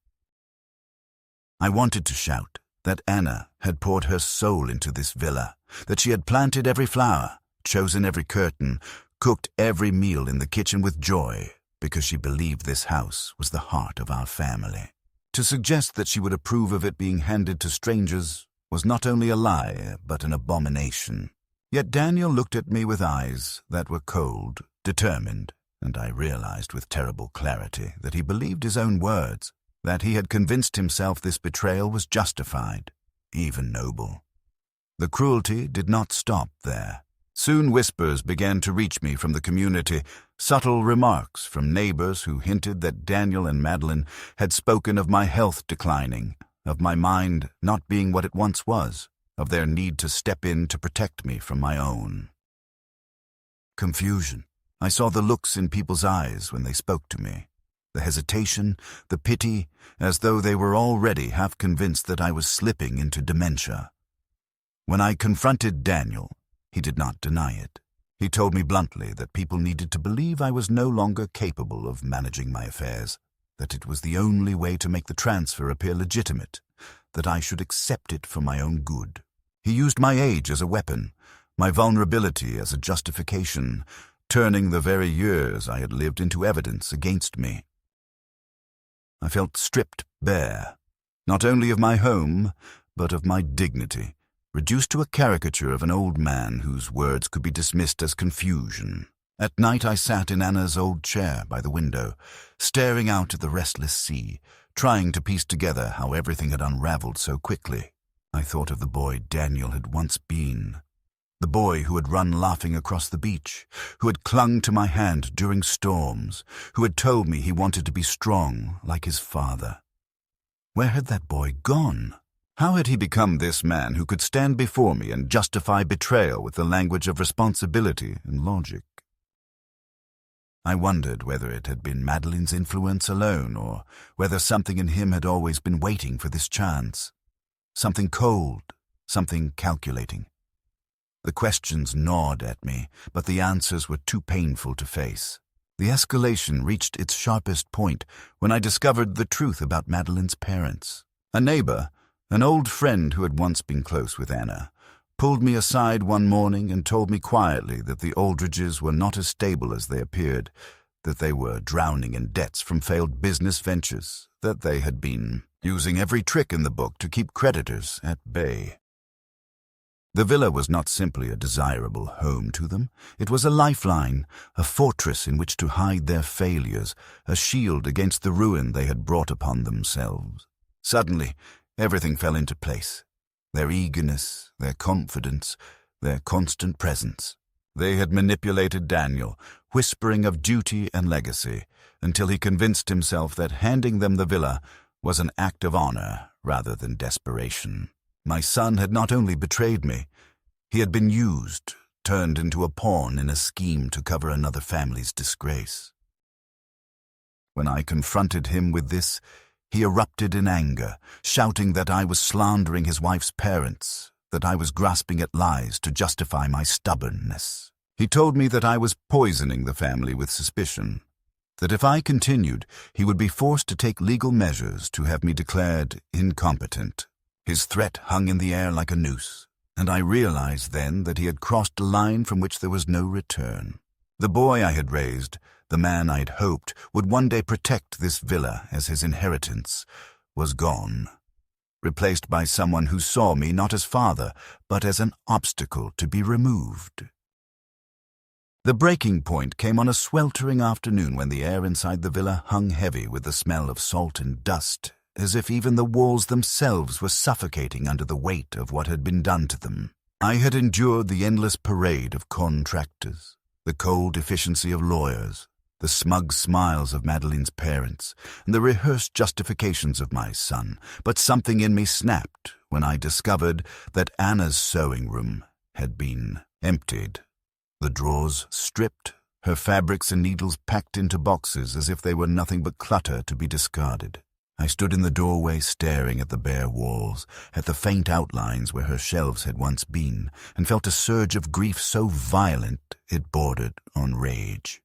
I wanted to shout that Anna had poured her soul into this villa, that she had planted every flower, chosen every curtain, cooked every meal in the kitchen with joy, because she believed this house was the heart of our family. To suggest that she would approve of it being handed to strangers was not only a lie, but an abomination. Yet Daniel looked at me with eyes that were cold, determined, and I realized with terrible clarity that he believed his own words, that he had convinced himself this betrayal was justified, even noble. The cruelty did not stop there. Soon whispers began to reach me from the community, subtle remarks from neighbors who hinted that Daniel and Madeline had spoken of my health declining, of my mind not being what it once was, of their need to step in to protect me from my own. Confusion. I saw the looks in people's eyes when they spoke to me. The hesitation, the pity, as though they were already half convinced that I was slipping into dementia. When I confronted Daniel, he did not deny it. He told me bluntly that people needed to believe I was no longer capable of managing my affairs, that it was the only way to make the transfer appear legitimate, that I should accept it for my own good. He used my age as a weapon, my vulnerability as a justification, turning the very years I had lived into evidence against me. I felt stripped bare, not only of my home, but of my dignity, reduced to a caricature of an old man whose words could be dismissed as confusion. At night I sat in Anna's old chair by the window, staring out at the restless sea, trying to piece together how everything had unraveled so quickly. I thought of the boy Daniel had once been, the boy who had run laughing across the beach, who had clung to my hand during storms, who had told me he wanted to be strong like his father. Where had that boy gone? How had he become this man who could stand before me and justify betrayal with the language of responsibility and logic? I wondered whether it had been Madeline's influence alone, or whether something in him had always been waiting for this chance. Something cold, something calculating. The questions gnawed at me, but the answers were too painful to face. The escalation reached its sharpest point when I discovered the truth about Madeline's parents. A neighbor, an old friend who had once been close with Anna, pulled me aside one morning and told me quietly that the Aldridges were not as stable as they appeared, that they were drowning in debts from failed business ventures, that they had been using every trick in the book to keep creditors at bay. The villa was not simply a desirable home to them. It was a lifeline, a fortress in which to hide their failures, a shield against the ruin they had brought upon themselves. Suddenly, everything fell into place. Their eagerness, their confidence, their constant presence. They had manipulated Daniel, whispering of duty and legacy, until he convinced himself that handing them the villa was an act of honor rather than desperation. My son had not only betrayed me, he had been used, turned into a pawn in a scheme to cover another family's disgrace. When I confronted him with this, he erupted in anger, shouting that I was slandering his wife's parents, that I was grasping at lies to justify my stubbornness. He told me that I was poisoning the family with suspicion, that if I continued, he would be forced to take legal measures to have me declared incompetent. His threat hung in the air like a noose, and I realized then that he had crossed a line from which there was no return. The boy I had raised, the man I'd hoped would one day protect this villa as his inheritance, was gone, replaced by someone who saw me not as father, but as an obstacle to be removed. The breaking point came on a sweltering afternoon when the air inside the villa hung heavy with the smell of salt and dust, as if even the walls themselves were suffocating under the weight of what had been done to them. I had endured the endless parade of contractors, the cold efficiency of lawyers, the smug smiles of Madeline's parents, and the rehearsed justifications of my son, but something in me snapped when I discovered that Anna's sewing room had been emptied. The drawers stripped, her fabrics and needles packed into boxes as if they were nothing but clutter to be discarded. I stood in the doorway staring at the bare walls, at the faint outlines where her shelves had once been, and felt a surge of grief so violent it bordered on rage.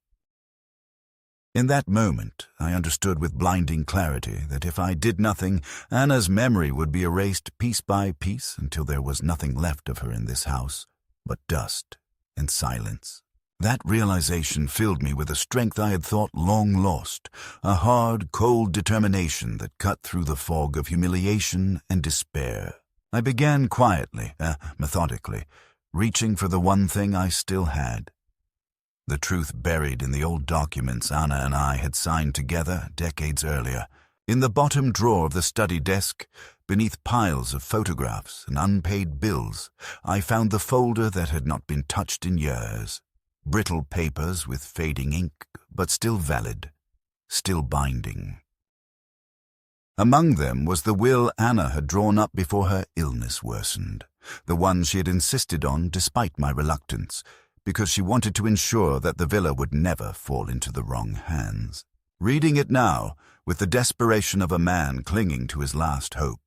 In that moment, I understood with blinding clarity that if I did nothing, Anna's memory would be erased piece by piece until there was nothing left of her in this house but dust and silence. That realization filled me with a strength I had thought long lost, a hard, cold determination that cut through the fog of humiliation and despair. I began quietly, methodically, reaching for the one thing I still had. The truth buried in the old documents Anna and I had signed together decades earlier. In the bottom drawer of the study desk, beneath piles of photographs and unpaid bills, I found the folder that had not been touched in years. Brittle papers with fading ink, but still valid, still binding. Among them was the will Anna had drawn up before her illness worsened, the one she had insisted on despite my reluctance, because she wanted to ensure that the villa would never fall into the wrong hands. Reading it now, with the desperation of a man clinging to his last hope,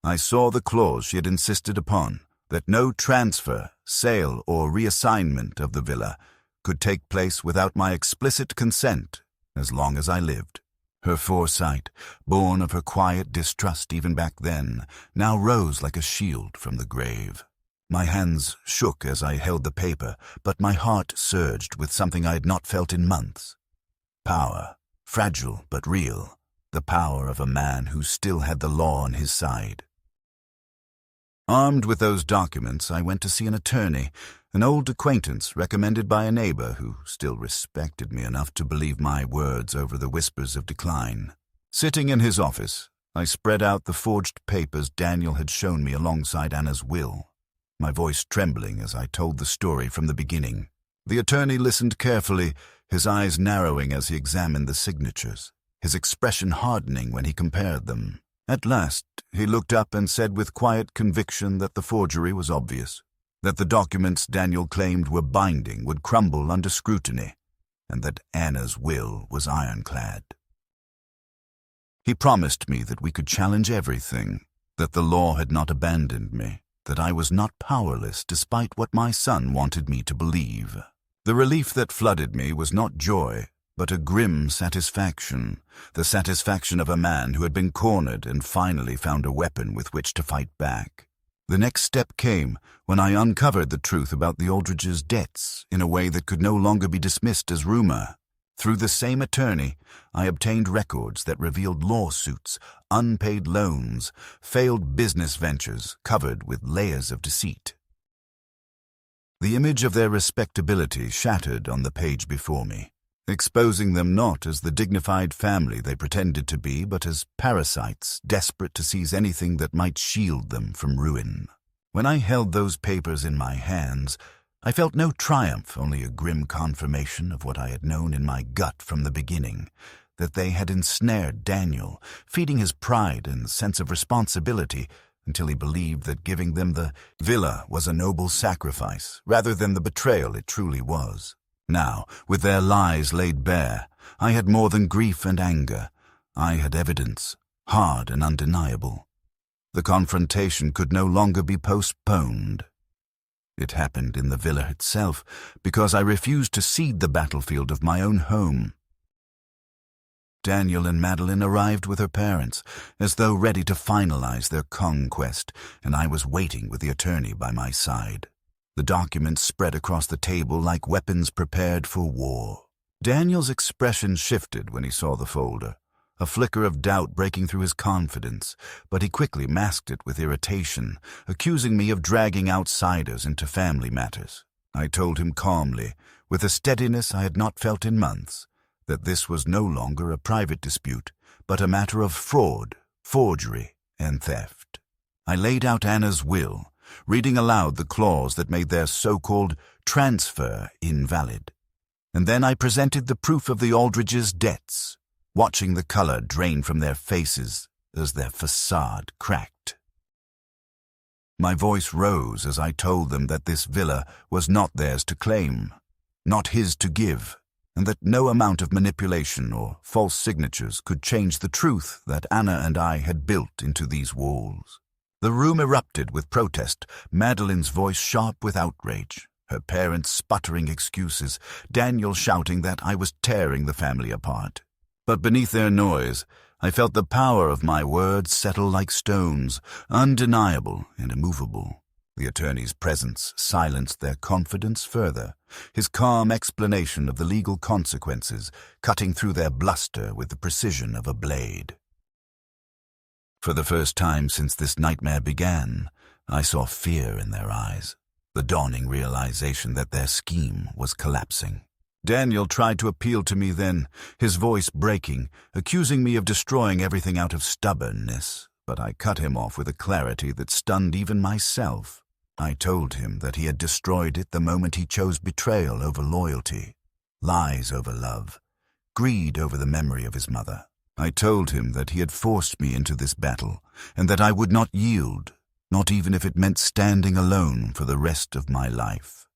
I saw the clause she had insisted upon, that no transfer, sale, or reassignment of the villa could take place without my explicit consent as long as I lived. Her foresight, born of her quiet distrust even back then, now rose like a shield from the grave. My hands shook as I held the paper, but my heart surged with something I had not felt in months. Power, fragile but real, the power of a man who still had the law on his side. Armed with those documents, I went to see an attorney, an old acquaintance recommended by a neighbor who still respected me enough to believe my words over the whispers of decline. Sitting in his office, I spread out the forged papers Daniel had shown me alongside Anna's will, my voice trembling as I told the story from the beginning. The attorney listened carefully, his eyes narrowing as he examined the signatures, his expression hardening when he compared them. At last, he looked up and said with quiet conviction that the forgery was obvious, that the documents Daniel claimed were binding would crumble under scrutiny, and that Anna's will was ironclad. He promised me that we could challenge everything, that the law had not abandoned me, that I was not powerless despite what my son wanted me to believe. The relief that flooded me was not joy, but a grim satisfaction, the satisfaction of a man who had been cornered and finally found a weapon with which to fight back. The next step came when I uncovered the truth about the Aldridges' debts in a way that could no longer be dismissed as rumor. Through the same attorney, I obtained records that revealed lawsuits, unpaid loans, failed business ventures covered with layers of deceit. The image of their respectability shattered on the page before me, exposing them not as the dignified family they pretended to be, but as parasites desperate to seize anything that might shield them from ruin. When I held those papers in my hands, I felt no triumph, only a grim confirmation of what I had known in my gut from the beginning, that they had ensnared Daniel, feeding his pride and sense of responsibility until he believed that giving them the villa was a noble sacrifice, rather than the betrayal it truly was. Now, with their lies laid bare, I had more than grief and anger. I had evidence, hard and undeniable. The confrontation could no longer be postponed. It happened in the villa itself, because I refused to cede the battlefield of my own home. Daniel and Madeline arrived with her parents, as though ready to finalize their conquest, and I was waiting with the attorney by my side. The documents spread across the table like weapons prepared for war. Daniel's expression shifted when he saw the folder, a flicker of doubt breaking through his confidence, but he quickly masked it with irritation, accusing me of dragging outsiders into family matters. I told him calmly, with a steadiness I had not felt in months, that this was no longer a private dispute, but a matter of fraud, forgery, and theft. I laid out Anna's will, reading aloud the clause that made their so-called transfer invalid. And then I presented the proof of the Aldridges' debts, watching the color drain from their faces as their facade cracked. My voice rose as I told them that this villa was not theirs to claim, not his to give, and that no amount of manipulation or false signatures could change the truth that Anna and I had built into these walls. The room erupted with protest, Madeline's voice sharp with outrage, her parents sputtering excuses, Daniel shouting that I was tearing the family apart. But beneath their noise, I felt the power of my words settle like stones, undeniable and immovable. The attorney's presence silenced their confidence further, his calm explanation of the legal consequences cutting through their bluster with the precision of a blade. For the first time since this nightmare began, I saw fear in their eyes, the dawning realization that their scheme was collapsing. Daniel tried to appeal to me then, his voice breaking, accusing me of destroying everything out of stubbornness, but I cut him off with a clarity that stunned even myself. I told him that he had destroyed it the moment he chose betrayal over loyalty, lies over love, greed over the memory of his mother. I told him that he had forced me into this battle, and that I would not yield, not even if it meant standing alone for the rest of my life.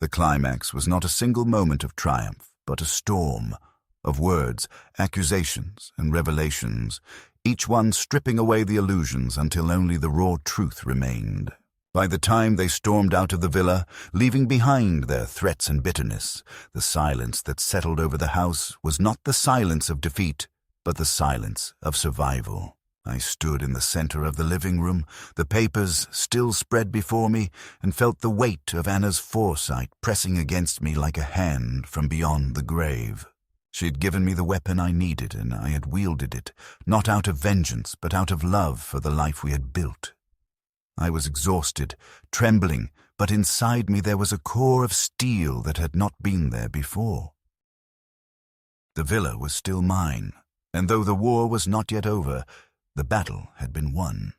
The climax was not a single moment of triumph, but a storm of words, accusations, and revelations, each one stripping away the illusions until only the raw truth remained. By the time they stormed out of the villa, leaving behind their threats and bitterness, the silence that settled over the house was not the silence of defeat, but the silence of survival. I stood in the center of the living room, the papers still spread before me, and felt the weight of Anna's foresight pressing against me like a hand from beyond the grave. She'd given me the weapon I needed, and I had wielded it, not out of vengeance, but out of love for the life we had built. I was exhausted, trembling, but inside me there was a core of steel that had not been there before. The villa was still mine, and though the war was not yet over, the battle had been won.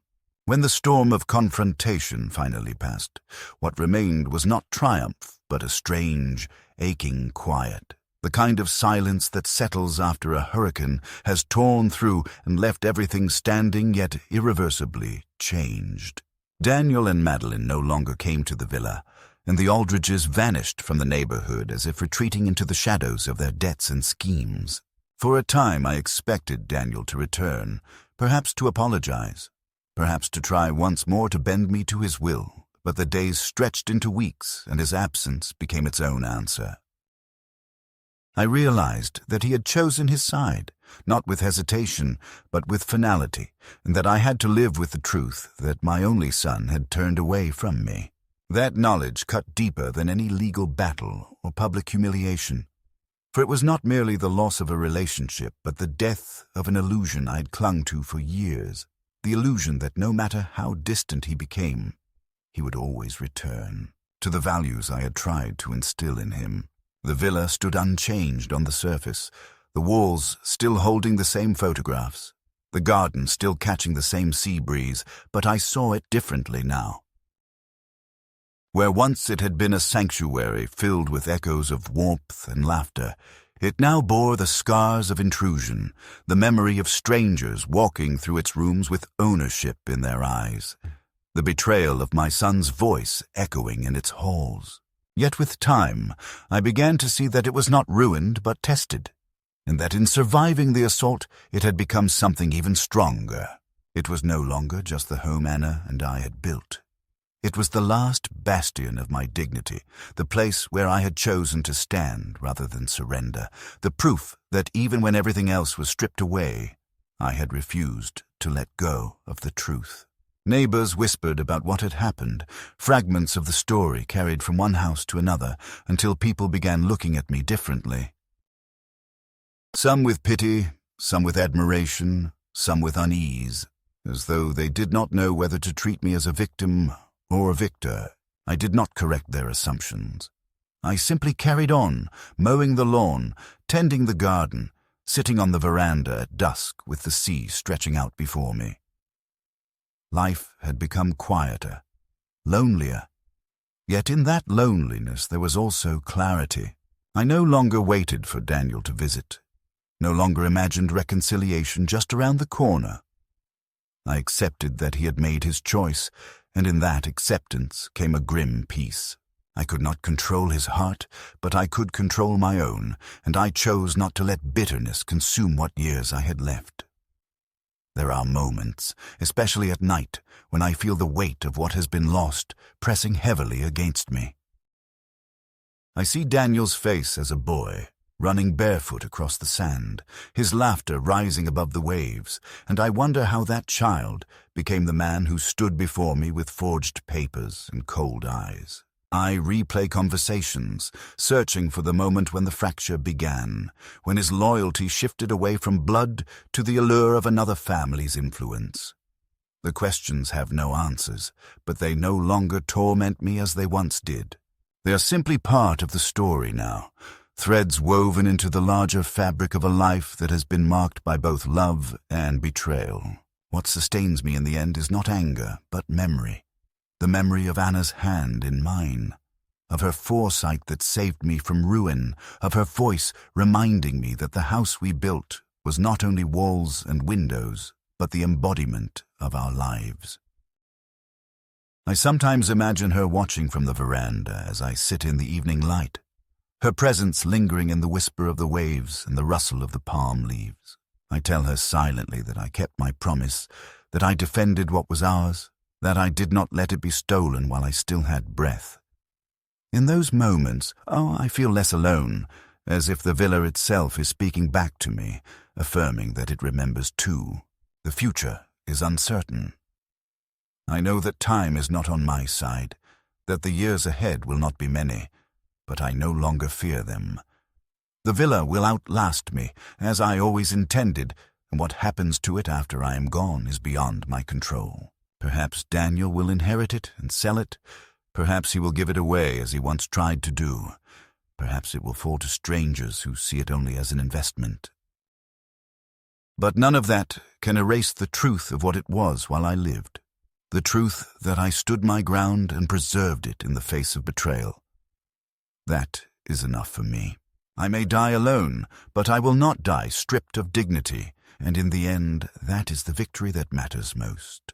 When the storm of confrontation finally passed, what remained was not triumph, but a strange, aching quiet. The kind of silence that settles after a hurricane has torn through and left everything standing yet irreversibly changed. Daniel and Madeline no longer came to the villa, and the Aldridges vanished from the neighborhood as if retreating into the shadows of their debts and schemes. For a time I expected Daniel to return, perhaps to apologize, perhaps to try once more to bend me to his will, but the days stretched into weeks, and his absence became its own answer. I realized that he had chosen his side, not with hesitation, but with finality, and that I had to live with the truth that my only son had turned away from me. That knowledge cut deeper than any legal battle or public humiliation, for it was not merely the loss of a relationship, but the death of an illusion I had clung to for years, the illusion that no matter how distant he became, he would always return to the values I had tried to instill in him. The villa stood unchanged on the surface, the walls still holding the same photographs, the garden still catching the same sea breeze, but I saw it differently now. Where once it had been a sanctuary filled with echoes of warmth and laughter, it now bore the scars of intrusion, the memory of strangers walking through its rooms with ownership in their eyes, the betrayal of my son's voice echoing in its halls. Yet with time, I began to see that it was not ruined but tested, and that in surviving the assault it had become something even stronger. It was no longer just the home Anna and I had built. It was the last bastion of my dignity, the place where I had chosen to stand rather than surrender, the proof that even when everything else was stripped away, I had refused to let go of the truth. Neighbors whispered about what had happened, fragments of the story carried from one house to another, until people began looking at me differently. Some with pity, some with admiration, some with unease, as though they did not know whether to treat me as a victim or a victor. I did not correct their assumptions. I simply carried on, mowing the lawn, tending the garden, sitting on the veranda at dusk with the sea stretching out before me. Life had become quieter, lonelier, Yet in that loneliness there was also clarity. I no longer waited for Daniel to visit, no longer imagined reconciliation just around the corner. I accepted that he had made his choice, and in that acceptance came a grim peace. I could not control his heart, but I could control my own, and I chose not to let bitterness consume what years I had left. There are moments, especially at night, when I feel the weight of what has been lost pressing heavily against me. I see Daniel's face as a boy, running barefoot across the sand, his laughter rising above the waves, and I wonder how that child became the man who stood before me with forged papers and cold eyes. I replay conversations, searching for the moment when the fracture began, when his loyalty shifted away from blood to the allure of another family's influence. The questions have no answers, but they no longer torment me as they once did. They are simply part of the story now, threads woven into the larger fabric of a life that has been marked by both love and betrayal. What sustains me in the end is not anger, but memory. The memory of Anna's hand in mine, of her foresight that saved me from ruin, of her voice reminding me that the house we built was not only walls and windows, but the embodiment of our lives. I sometimes imagine her watching from the veranda as I sit in the evening light, her presence lingering in the whisper of the waves and the rustle of the palm leaves. I tell her silently that I kept my promise, that I defended what was ours, that I did not let it be stolen while I still had breath. In those moments, I feel less alone, as if the villa itself is speaking back to me, affirming that it remembers too. The future is uncertain. I know that time is not on my side, that the years ahead will not be many, but I no longer fear them. The villa will outlast me, as I always intended, and what happens to it after I am gone is beyond my control. Perhaps Daniel will inherit it and sell it. Perhaps he will give it away as he once tried to do. Perhaps it will fall to strangers who see it only as an investment. But none of that can erase the truth of what it was while I lived. The truth that I stood my ground and preserved it in the face of betrayal. That is enough for me. I may die alone, but I will not die stripped of dignity, and in the end, that is the victory that matters most.